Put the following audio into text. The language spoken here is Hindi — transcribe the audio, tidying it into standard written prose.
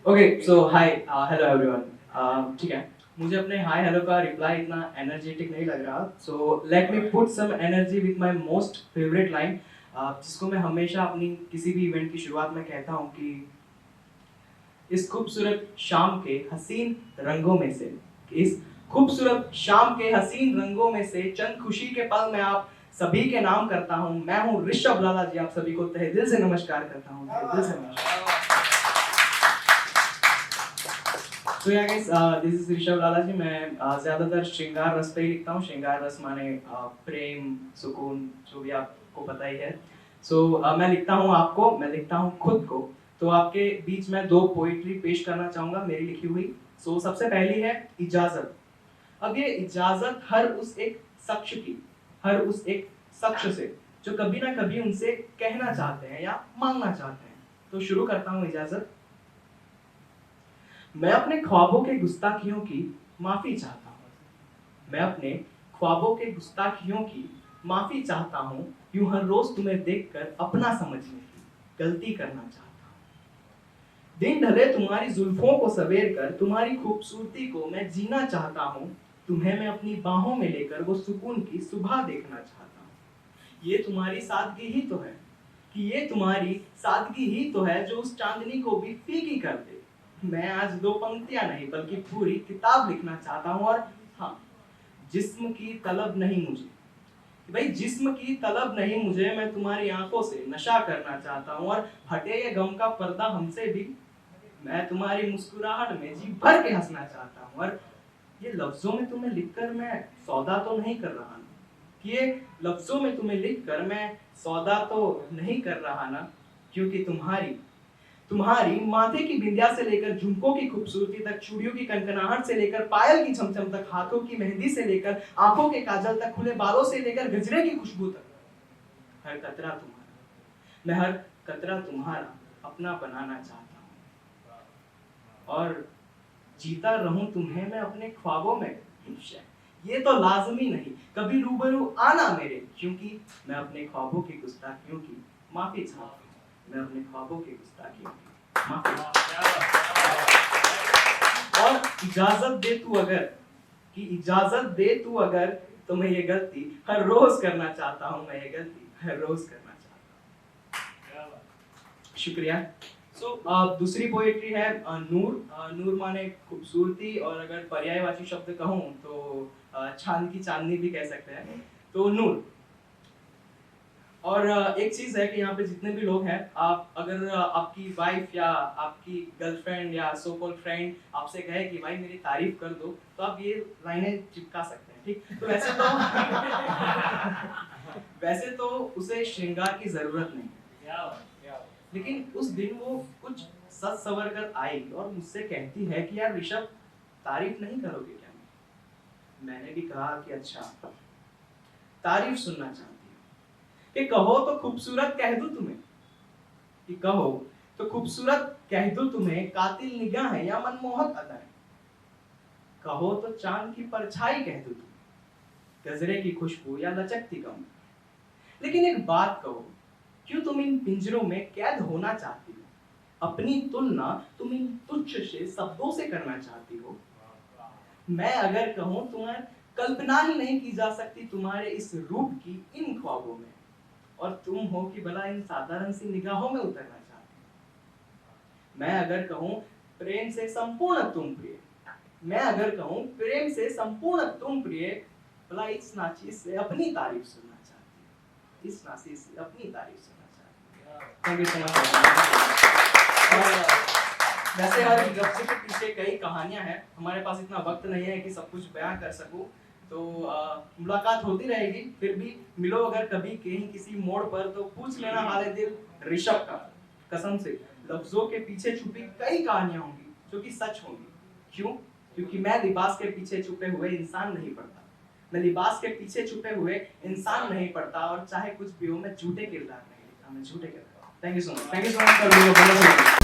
Okay so hi hello everyone. ठीक है, मुझे अपने हाय हेलो का रिप्लाई इतना एनर्जेटिक नहीं लग रहा, so let me put some energy with my most favourite line, जिसको मैं हमेशा अपनी किसी भी इवेंट की शुरुआत में कहता हूँ कि इस खूबसूरत शाम के हसीन रंगों में से इस खूबसूरत शाम के हसीन रंगों में से चंद खुशी के पल मैं आप सभी के नाम करता हूँ। मैं हूँ ऋषभ लाला जी, आप सभी को तहे दिल से नमस्कार करता हूँ, तहे दिल से नमस्कार। तो या गाइस, दिस इज ऋषभ लाला जी। मैं ज्यादातर श्रृंगार रस पे ही लिखता हूँ। श्रृंगार रस माने प्रेम, सुकून, जो भी आपको पता ही है। मैं लिखता हूँ आपको, मैं लिखता हूँ खुद को। तो आपके बीच में दो पोइट्री पेश करना चाहूंगा मेरी लिखी हुई। सबसे पहली है इजाजत। अब ये इजाजत हर उस एक शख्स की, हर उस एक शख्स से जो कभी ना कभी उनसे कहना चाहते हैं या मांगना चाहते हैं। तो शुरू करता हूँ इजाजत। मैं अपने ख्वाबों के गुस्ताखियों की माफी चाहता हूँ। मैं अपने ख्वाबों के गुस्ताखियों की माफी चाहता हूँ। यूं हर रोज तुम्हें देखकर अपना समझने की गलती करना चाहता हूँ। दिन ढले तुम्हारी जुल्फों को सवेर कर तुम्हारी खूबसूरती को मैं जीना चाहता हूँ। तुम्हें मैं अपनी बाहों में लेकर वो सुकून की सुबह देखना चाहता हूँ। ये तुम्हारी सादगी ही तो है, कि ये तुम्हारी सादगी ही तो है जो उस चांदनी को भी फीकी कर दे। मैं आज दो पंक्तियां नहीं बल्कि पूरी किताब लिखना चाहता हूँ। और हाँ, जिस्म की तलब नहीं मुझे, भाई जिस्म की तलब नहीं मुझे, मैं तुम्हारी आंखों से नशा करना चाहता हूँ। और हटे ये गम का पर्दा हमसे भी, मैं तुम्हारी मुस्कुराहट में जी भर के हंसना चाहता हूँ। और ये लफ्जों में तुम्हें लिखकर मैं सौदा तो नहीं कर रहा ना, कि ये लफ्जों में तुम्हें लिखकर मैं सौदा तो नहीं कर रहा ना, क्योंकि तुम्हारी तुम्हारी माथे की बिंदिया से लेकर झुमकों की खूबसूरती तक, चूड़ियों की कनकनाहट से लेकर पायल की छमछम तक, हाथों की मेहंदी से लेकर आंखों के काजल तक, खुले बालों से लेकर गजरे की खुशबू तक, हर कतरा तुम्हारा, मैं हर कतरा तुम्हारा अपना बनाना चाहता हूँ। और जीता रहूं तुम्हें मैं अपने ख्वाबों में हमेशा। ये तो लाजमी नहीं कभी रूबरू आना मेरे, क्योंकि मैं अपने ख्वाबों की गुस्ताखियों की माफी चाहता हूँ। मैं अपने ख्वाबों की गुस्ताखियों की माफी और इजाजत दे तू अगर, कि इजाजत दे तू अगर, तो मैं ये गलती हर रोज करना चाहता हूँ। मैं ये गलती हर रोज करना चाहता हूँ। शुक्रिया। दूसरी पोएट्री है नूर। नूर माने खूबसूरती, और अगर पर्यायवाची शब्द कहूँ तो चांद की चांदनी भी कह सकते हैं। तो नूर। और एक चीज है कि यहाँ पे जितने भी लोग हैं, आप अगर आपकी वाइफ या आपकी गर्लफ्रेंड या सो कॉल्ड फ्रेंड आपसे कहे कि भाई मेरी तारीफ कर दो, तो आप ये लाइनें चिपका सकते हैं, ठीक। तो वैसे तो वैसे तो उसे श्रृंगार की जरूरत नहीं है, लेकिन उस दिन वो कुछ सच सवर कर आई और मुझसे कहती है कि यार ऋषभ, तारीफ नहीं करोगे क्या? मैंने भी कहा कि अच्छा, तारीफ सुनना चाहती हूँ, कि कहो तो खूबसूरत कह दूं तुम्हें, कि कहो तो खूबसूरत कह दूं तुम्हें, कातिल निगाह है या मनमोहक अदाएं, कहो तो चांद की परछाई कह दूं तुम्हें, गजरे की खुशबू या लचकती कम। लेकिन एक बात कहो, क्यों तुम इन पिंजरों में कैद होना चाहती हो? अपनी तुलना तुम इन तुच्छ से शब्दों से करना चाहती हो। मैं अगर कहूं, तुम्हें कल्पना ही नहीं की जा सकती तुम्हारे इस रूप की इन ख्वाबों में, और तुम हो कि भला इन साधारण सी निगाहों में उतरना चाहती हो। मैं अगर कहूं प्रेम से संपूर्ण तुम प्रिय, मैं अगर कहूं प्रेम से संपूर्ण तुम प्रिय, भला इस नाचीज से अपनी तारीफ सुनना चाहती हो, इस नाचीज से अपनी तारीफ सुनना चाहती हो। Thank you so much. वैसे हर गप्पे के पीछे कई कहानियां हैं, हमारे पास इतना वक्त नहीं है कि सब कुछ बयां कर सकूं। तो मुलाकात होती रहेगी, फिर भी मिलो अगर कभी कहीं किसी मोड़ पर, तो पूछ लेना हाले दिल ऋषभ का। कसम से लफ्जों के पीछे छुपी कई कहानियां होंगी जो कि सच होंगी। क्यों? क्योंकि मैं लिबास के पीछे छुपे हुए इंसान नहीं पढ़ता, मैं लिबास के पीछे छुपे हुए इंसान नहीं पढ़ता, और चाहे कुछ भी हो मैं झूठे किरदार नहीं लिखता, मैं झूठे किरदार। Thank you so much, thank you so much for